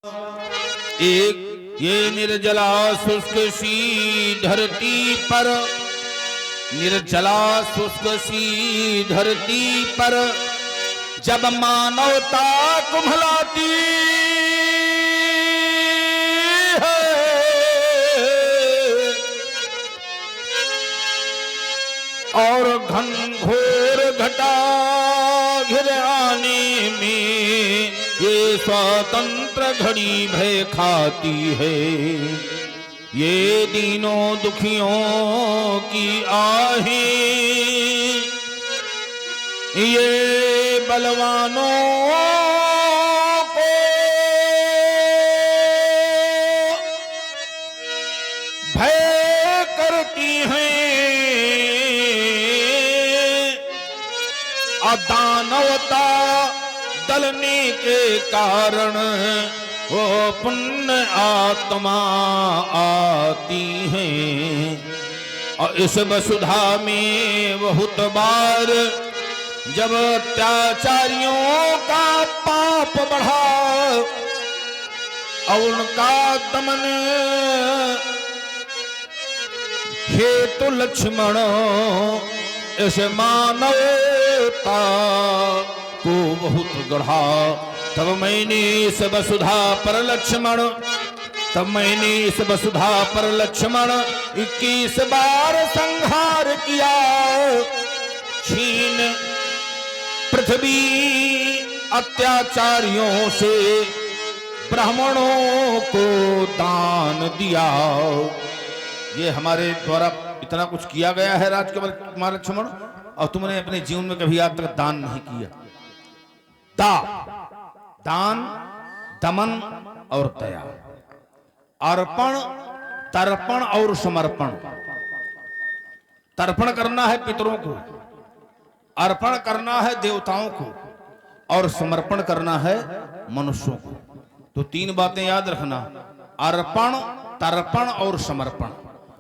एक ये निर्जला शुष्क सी धरती पर, निर्जला शुष्क सी धरती पर जब मानवता कुम्हलाती है, और घनघोर घटा घिर आने में ये स्वतंत्र घड़ी भय खाती है। ये दीनों दुखियों की आहें, ये बलवानों को भय करती हैं। दानवता दलने के कारण वो पुण्य आत्मा आती हैं। और इस वसुधा में बहुत बार जब अत्याचारियों का पाप बढ़ा और उनका दमन हेतु लक्ष्मण इस मानवता को बहुत गढ़ा, तब मैंने इस वसुधा पर लक्ष्मण, तब मैंने इस वसुधा पर लक्ष्मण 21 बार संहार किया। छीन पृथ्वी अत्याचारियों से ब्राह्मणों को दान दिया। ये हमारे द्वारा इतना कुछ किया गया है राजकुमार लक्ष्मण, और तुमने अपने जीवन में कभी आज तक दान नहीं किया। दान, दमन और दया, अर्पण, तर्पण और समर्पण। तर्पण करना है पितरों को, अर्पण करना है देवताओं को, और समर्पण करना है मनुष्यों को। तो 3 बातें याद रखना, अर्पण, तर्पण और समर्पण।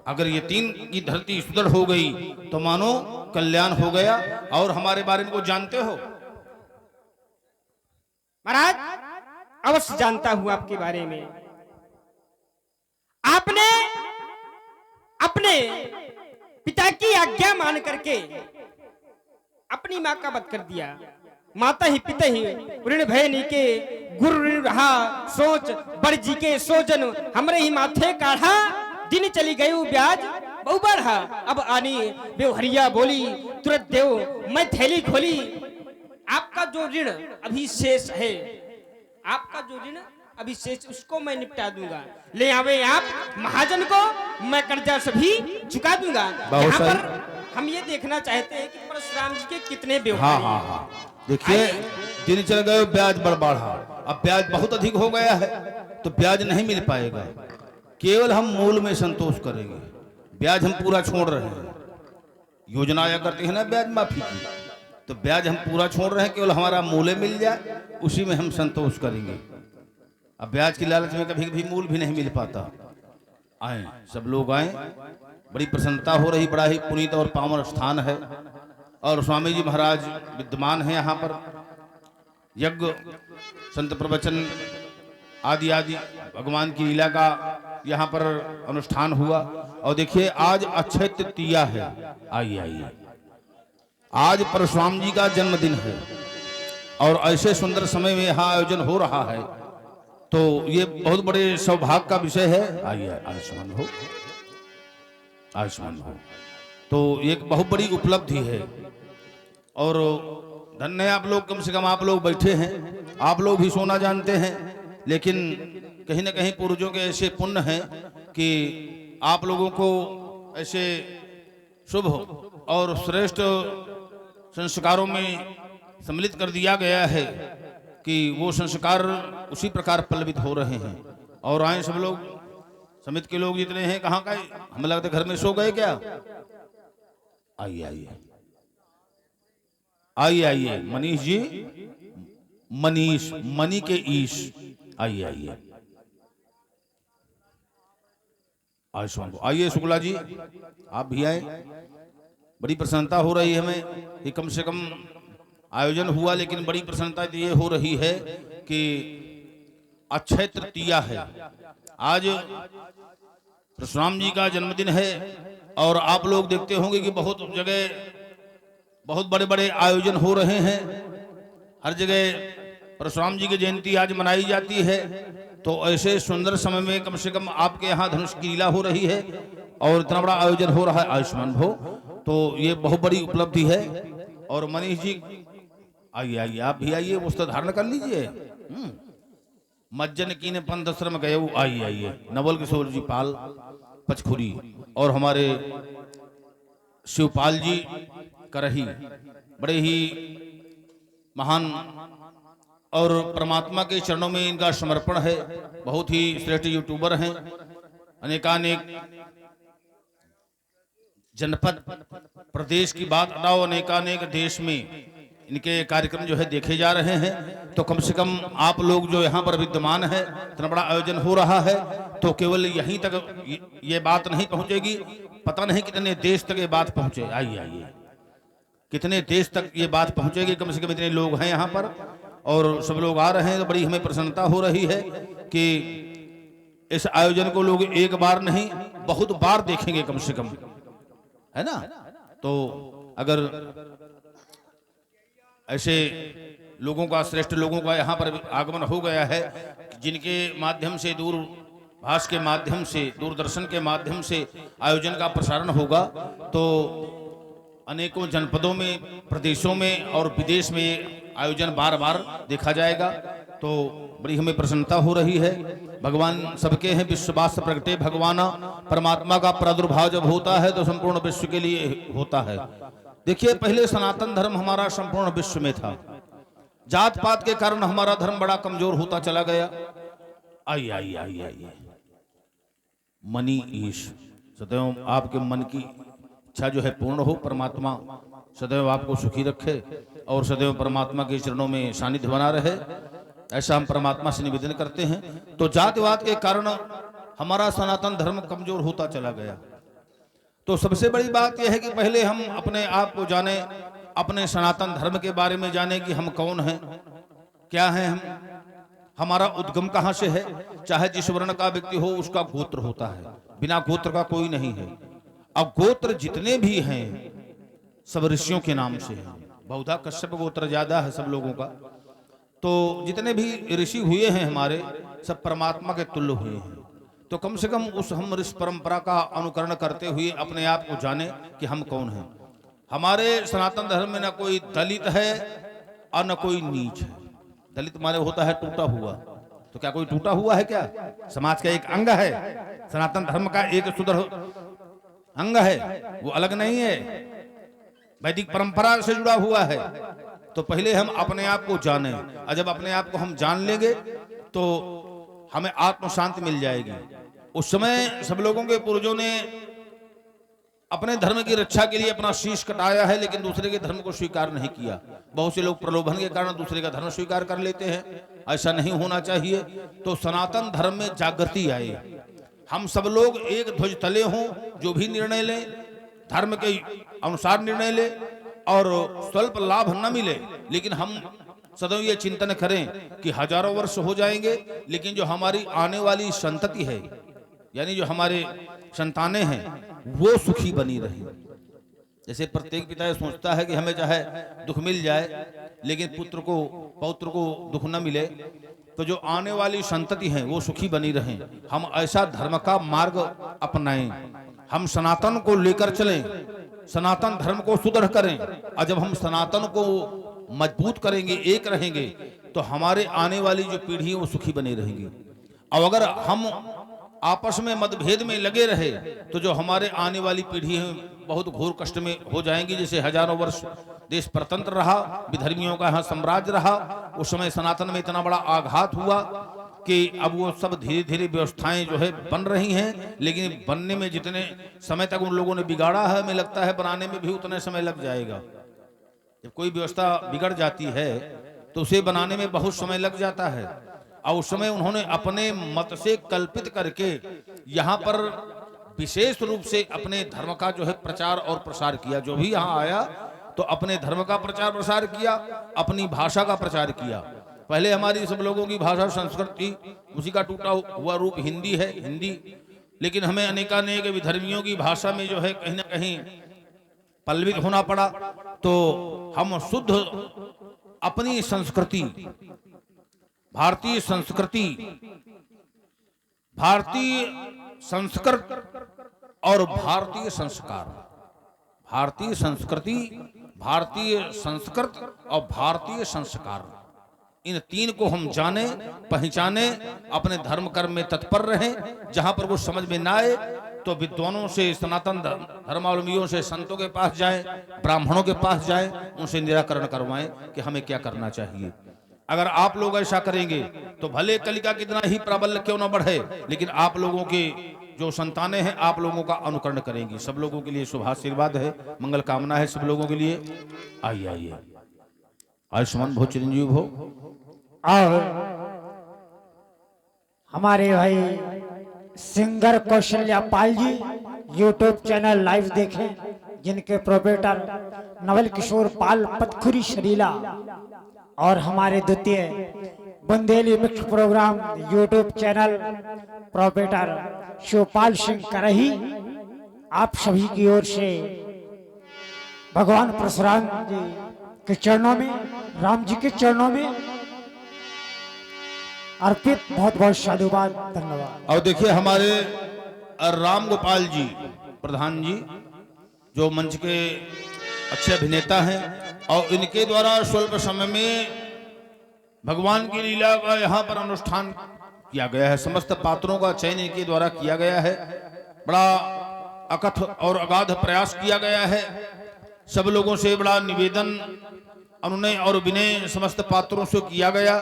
अगर ये 3 की धरती सुदृढ़ हो गई तो मानो कल्याण हो गया। और हमारे बारे में को जानते हो महाराज? अवश्य जानता हूं आपके बारे में। आपने अपने पिता की आज्ञा मान करके अपनी मां का वध कर दिया। माता ही पिता ही ऋण भय नीके, गुरु ऋण रहा सोच, बड़ जी के सोजन हमरे ही माथे काढ़ा। दिन चली गई ब्याज बहु बढ़ा, अब आनी बेवहरिया बोली, तुरंत देव मैं थैली खोली। आपका जो ऋण अभी शेष है, आपका जो ऋण अभी शेष, उसको मैं निपटा दूंगा। ले आवे आप महाजन को, मैं कर्जा सभी चुका दूंगा। यहाँ पर हम ये देखना चाहते हैं कि परशुराम जी के कितने व्यवहार। हाँ। देखिए, दिन चल गए, ब्याज बढ़ बढ़ा, अब ब्याज बहुत अधिक हो गया है तो ब्याज नहीं मिल पाएगा। केवल हम मूल में संतोष करेंगे, ब्याज हम पूरा छोड़ रहे हैं। योजना आया करती है ना ब्याज माफी की, तो ब्याज हम पूरा छोड़ रहे हैं, केवल हमारा मूल मिल जाए उसी में हम संतोष करेंगे। अब ब्याज की लालच में कभी कभी मूल भी नहीं मिल पाता। आए सब लोग आए, बड़ी प्रसन्नता हो रही, बड़ा ही पुनीत और पावन स्थान है। और स्वामी जी महाराज विद्यमान है यहाँ पर। यज्ञ, संत प्रवचन आदि आदि भगवान की लीला का यहाँ पर अनुष्ठान हुआ। और देखिए आज अक्षय तृतीया है। आइए, आज परशुराम जी का जन्मदिन है और ऐसे सुंदर समय में यहाँ आयोजन हो रहा है, तो ये बहुत बड़े सौभाग्य का विषय है। आइए, आयुष्मान हो, आयुष्मान हो। तो एक बहुत बड़ी उपलब्धि है और धन्य आप लोग, कम से कम आप लोग बैठे हैं। आप लोग भी सोना जानते हैं, लेकिन कहीं न कहीं पूर्वजों के ऐसे पुण्य हैं कि आप लोगों को ऐसे शुभ और श्रेष्ठ संस्कारों में सम्मिलित कर दिया गया है कि वो संस्कार उसी प्रकार पल्लवित हो रहे हैं। और आए सब लोग, समिति के लोग जितने हैं, कहाँ का, हमें लगता है घर में सो गए क्या? आइए, मनीष जी, मनीष, मनी के ईश, आइए आयुष्मान को। आइए शुक्ला जी, आप भी आए। बड़ी प्रसन्नता हो रही है हमें कि कम से कम आयोजन हुआ, लेकिन बड़ी प्रसन्नता ये हो रही है कि अक्षय तृतीया है। आज परशुराम जी का जन्मदिन है और आप लोग देखते होंगे कि बहुत जगह बहुत बड़े बड़े आयोजन हो रहे हैं। हर जगह परशुराम जी की जयंती आज मनाई जाती है। तो ऐसे सुंदर समय में कम से कम आपके यहाँ धनुष की लीला हो रही है और इतना बड़ा आयोजन हो रहा है आयुष्मान भव, तो ये बहुत बड़ी उपलब्धि है। और मनीष जी आइए आइए, आप भी आइए, वस्त्र धारण कर लीजिए। मज्जन कीने पंथश्रम गए, आइए आइए। नवल किशोर जी पाल पचखुरी और हमारे शिवपाल जी करही, बड़े ही महान और परमात्मा के चरणों में इनका समर्पण है। बहुत ही श्रेष्ठ यूट्यूबर हैं, अनेकानेक जनपद प्रदेश की बात अटाओ, अनेकानेक देश में इनके कार्यक्रम जो है देखे जा रहे हैं। तो कम से कम आप लोग जो यहाँ पर विद्यमान है, इतना बड़ा आयोजन हो रहा है, तो केवल यहीं तक ये बात नहीं पहुंचेगी, पता नहीं कितने देश तक ये बात पहुंचे। आइए आइए, कितने देश तक ये बात पहुंचेगी। कम से कम इतने लोग हैं यहाँ पर और सब लोग आ रहे हैं, तो बड़ी हमें प्रसन्नता हो रही है कि इस आयोजन को लोग एक बार नहीं बहुत बार देखेंगे कम से कम, है ना। तो अगर ऐसे लोगों का, श्रेष्ठ लोगों का यहाँ पर आगमन हो गया है, जिनके माध्यम से, दूरभाष के माध्यम से, दूरदर्शन के माध्यम से आयोजन का प्रसारण होगा, तो अनेकों जनपदों में, प्रदेशों में और विदेश में आयोजन बार बार देखा जाएगा। तो बड़ी हमें प्रसन्नता हो रही है। भगवान सबके हैं, विश्ववास प्रगटे भगवाना। परमात्मा का प्रादुर्भाव जब होता है तो संपूर्ण विश्व के लिए होता है। देखिए, पहले सनातन धर्म हमारा संपूर्ण विश्व में था, जात पात के कारण हमारा धर्म बड़ा कमजोर होता चला गया। आइए आइए आइए आइए। मनी ईश, सदैव आपके मन की इच्छा जो है पूर्ण हो, परमात्मा सदैव आपको सुखी रखे और सदैव परमात्मा के चरणों में सानिध्य बना रहे, ऐसा हम परमात्मा से निवेदन करते हैं। तो जातिवाद के कारण हमारा सनातन धर्म कमजोर होता चला गया। तो सबसे बड़ी बात यह है कि पहले हम अपने आप को जाने, अपने सनातन धर्म के बारे में जाने कि हम कौन हैं, क्या हैं हम, हमारा उद्गम कहाँ से है। चाहे जिस वर्ण का व्यक्ति हो उसका गोत्र होता है, बिना गोत्र का कोई नहीं है। अब गोत्र जितने भी हैं सब ऋषियों के नाम से हैं। बहुधा कश्यप गोत्र ज्यादा है सब लोगों का। तो जितने भी ऋषि हुए हैं हमारे, सब परमात्मा के तुल्य हुए हैं। तो कम से कम उस हम ऋषि परंपरा का अनुकरण करते हुए अपने आप को जाने कि हम कौन हैं। हमारे सनातन धर्म में न कोई दलित है और न कोई नीच है। दलित माने होता है टूटा हुआ, तो क्या कोई टूटा हुआ है? क्या समाज का एक अंग है, सनातन धर्म का एक सुदृढ़ अंग है, वो अलग नहीं है, वैदिक परंपरा से जुड़ा हुआ है। तो पहले हम अपने आप को जाने, और जब अपने आप को हम जान लेंगे तो हमें आत्म शांति मिल जाएगी। उस समय सब लोगों के पूर्वजों ने अपने धर्म की रक्षा के लिए अपना शीश कटाया है, लेकिन दूसरे के धर्म को स्वीकार नहीं किया। बहुत से लोग प्रलोभन के कारण दूसरे का धर्म स्वीकार कर लेते हैं, ऐसा नहीं होना चाहिए। तो सनातन धर्म में जागृति आए, हम सब लोग एक ध्वज तले हों, जो भी निर्णय लें धर्म के अनुसार निर्णय ले और स्वल्प लाभ न मिले, लेकिन हम सदैव ये चिंतन करें कि हजारों वर्ष हो जाएंगे, लेकिन जो हमारी आने वाली संतति है, यानी जो हमारे संतानें हैं, वो सुखी बनी रहे। जैसे प्रत्येक पिता ये सोचता है कि हमें चाहे दुख मिल जाए, लेकिन पौत्र को दुख न मिले, तो जो आने वाली संतति है वो सुखी बनी रहे। हम ऐसा धर्म का मार्ग अपनाएं, हम सनातन को लेकर चलें, सनातन धर्म को सुदृढ़ करें। और जब हम सनातन को मजबूत करेंगे, एक रहेंगे, तो हमारे आने वाली जो पीढ़ी है वो सुखी बनी रहेगी। और अगर हम आपस में मतभेद में लगे रहे तो जो हमारे आने वाली पीढ़ी है बहुत घोर कष्ट में हो जाएंगी। जैसे हजारों वर्ष देश परतंत्र रहा, विधर्मियों का यहाँ साम्राज्य रहा, उस समय सनातन में इतना बड़ा आघात हुआ कि अब वो सब धीरे धीरे व्यवस्थाएं जो है बन रही हैं, लेकिन बनने में जितने समय तक उन लोगों ने बिगाड़ा है, हमें लगता है बनाने में भी उतने समय लग जाएगा। जब कोई व्यवस्था बिगड़ जाती है तो उसे बनाने में बहुत समय लग जाता है। और उस समय उन्होंने अपने मत से कल्पित करके यहाँ पर विशेष रूप से अपने धर्म का जो है प्रचार और प्रसार किया। जो भी यहाँ आया तो अपने धर्म का प्रचार प्रसार किया, अपनी भाषा का प्रचार किया। पहले हमारी सब लोगों की भाषा संस्कृत थी, उसी का टूटा हुआ रूप हिंदी है, हिंदी। लेकिन हमें अनेकानेक विधर्मियों की भाषा में जो है कहीं ना कहीं पल्लवित होना पड़ा, तो हम शुद्ध अपनी संस्कृति, भारतीय संस्कृति, भारतीय संस्कृत और भारतीय संस्कार, भारतीय संस्कृति, भारतीय संस्कृत और भारतीय संस्कार, इन तीन को हम जाने, पहचाने, अपने धर्म कर्म में तत्पर रहें। जहां पर वो समझ में ना आए तो विद्वानों से, सनातन धर्मावलंबियों से, संतों के पास जाएं, ब्राह्मणों के पास जाएं, उनसे निराकरण करवाएं कि हमें क्या करना चाहिए। अगर आप लोग ऐसा करेंगे तो भले कलिका कितना ही प्राबल्य क्यों न बढ़े, लेकिन आप लोगों के जो संतानें हैं आप लोगों का अनुकरण करेंगी। सब लोगों के लिए शुभ आशीर्वाद है, मंगल कामना है सब लोगों के लिए। आइए आइए, आयुष्मान भो, चिरंजीव हो। और हमारे भाई singer Kaushalya Pal ji YouTube channel live देखें, जिनके प्रोपराइटर नवल किशोर पाल पतखुरी शरीला, और हमारे द्वितीय Bundeli mix program YouTube channel proprietor Shivpal Singh करही। आप सभी की ओर से भगवान परशुराम जी के चरणों में, राम जी के चरणों में अर्पित बहुत बहुत साधुवाद, धन्यवाद। और देखिए हमारे राम गोपाल जी प्रधान जी, जो मंच के अच्छे अभिनेता हैं, और इनके द्वारा स्वल्प समय में भगवान की लीला का यहाँ पर अनुष्ठान किया गया है। समस्त पात्रों का चयन इनके द्वारा किया गया है। बड़ा अकथ और अगाध प्रयास किया गया है। सब लोगों से बड़ा निवेदन, अनुनय और विनय समस्त पात्रों से किया गया।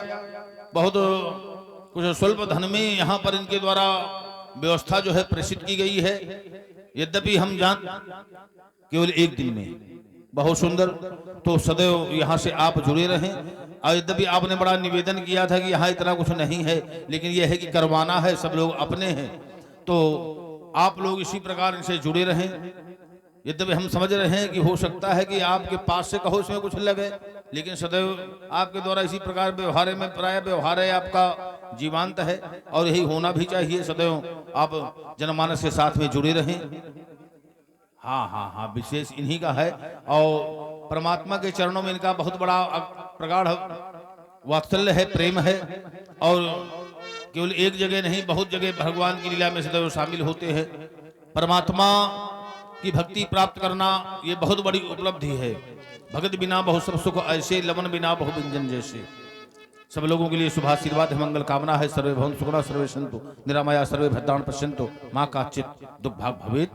बहुत कुछ स्वल्प धन में यहाँ पर इनके द्वारा व्यवस्था जो है प्रेषित की गई है। यद्यपि हम जान केवल एक दिन में बहुत सुंदर, तो सदैव यहाँ से आप जुड़े रहें। और यद्यपि आपने बड़ा निवेदन किया था कि यहाँ इतना कुछ नहीं है, लेकिन यह है कि करवाना है, सब लोग अपने हैं, तो आप लोग इसी प्रकार इनसे जुड़े रहें। यद्यपि हम समझ रहे हैं कि हो सकता है कि आपके पास से कहो इसमें कुछ लगे, लेकिन सदैव आपके द्वारा इसी प्रकार व्यवहार में, प्राय व्यवहार है आपका जीवांत है, और यही होना भी चाहिए। सदैव आप जनमानस के साथ में जुड़े रहें। हाँ हाँ हाँ, विशेष इन्हीं का है। और परमात्मा के चरणों में इनका बहुत बड़ा प्रगाढ़ वात्सल्य है, प्रेम है। और केवल एक जगह नहीं, बहुत जगह भगवान की लीला में सदैव शामिल होते हैं। परमात्मा की भक्ति प्राप्त करना ये बहुत बड़ी उपलब्धि है। भगत बिना बहुत सब सुख ऐसे, लवन बिना बहु व्यंजन जैसे। सब लोगों के लिए शुभाशीर्वाद है, मंगल कामना है। सर्वे भवन्तु सुखिनः, सर्वे सन्तु निरामया, सर्वे भद्राणि पश्यन्तु, मां काचित् दुर्भाग् भवेत्।